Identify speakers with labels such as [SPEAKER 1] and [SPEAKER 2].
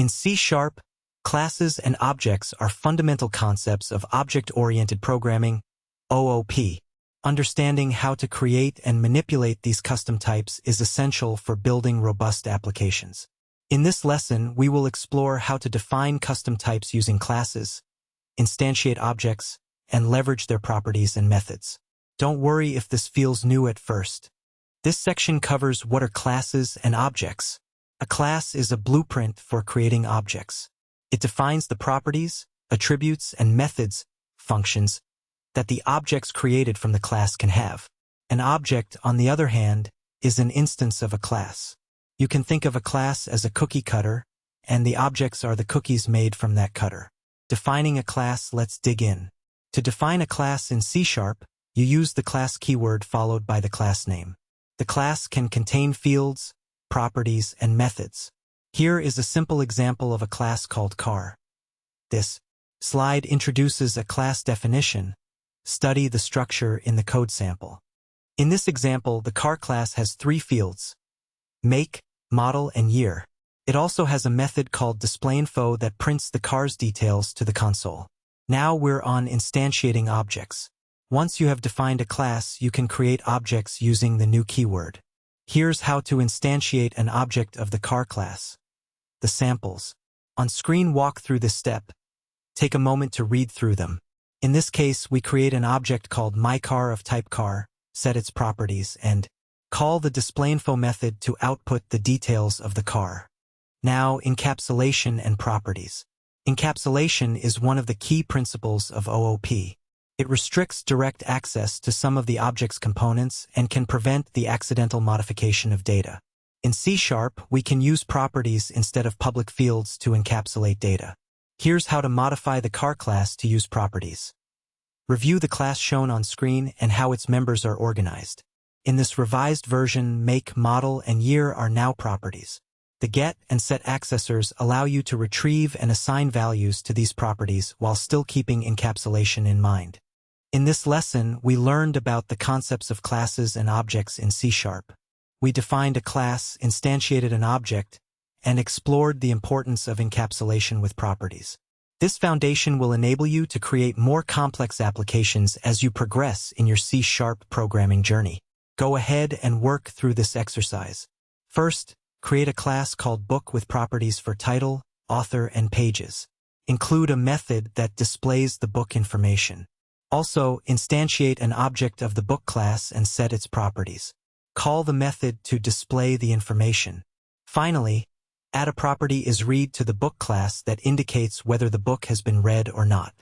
[SPEAKER 1] In C#, classes and objects are fundamental concepts of object-oriented programming, OOP. Understanding how to create and manipulate these custom types is essential for building robust applications. In this lesson, we will explore how to define custom types using classes, instantiate objects, and leverage their properties and methods. Don't worry if this feels new at first. This section covers what are classes and objects. A class is a blueprint for creating objects. It defines the properties, attributes, and methods, functions, that the objects created from the class can have. An object, on the other hand, is an instance of a class. You can think of a class as a cookie cutter, and the objects are the cookies made from that cutter. Defining a class, let's dig in. To define a class in C#, you use the class keyword followed by the class name. The class can contain fields, properties, and methods. Here is a simple example of a class called car. This slide introduces a class definition. Study the structure in the code sample. In this example, the car class has 3 fields: make, model, and year. It also has a method called displayInfo that prints the car's details to the console. Now we're on instantiating objects. Once you have defined a class, you can create objects using the new keyword. Here's how to instantiate an object of the car class. The samples. On screen, walk through this step. Take a moment to read through them. In this case, we create an object called myCar of type car, set its properties, and call the displayInfo method to output the details of the car. Now, encapsulation and properties. Encapsulation is one of the key principles of OOP. It restricts direct access to some of the object's components and can prevent the accidental modification of data. In C#, we can use properties instead of public fields to encapsulate data. Here's how to modify the car class to use properties. Review the class shown on screen and how its members are organized. In this revised version, make, model, and year are now properties. The get and set accessors allow you to retrieve and assign values to these properties while still keeping encapsulation in mind. In this lesson, we learned about the concepts of classes and objects in C#. We defined a class, instantiated an object, and explored the importance of encapsulation with properties. This foundation will enable you to create more complex applications as you progress in your C# programming journey. Go ahead and work through this exercise. First, create a class called book with properties for title, author, and pages. Include a method that displays the book information. Also, instantiate an object of the book class and set its properties. Call the method to display the information. Finally, add a property is read to the book class that indicates whether the book has been read or not.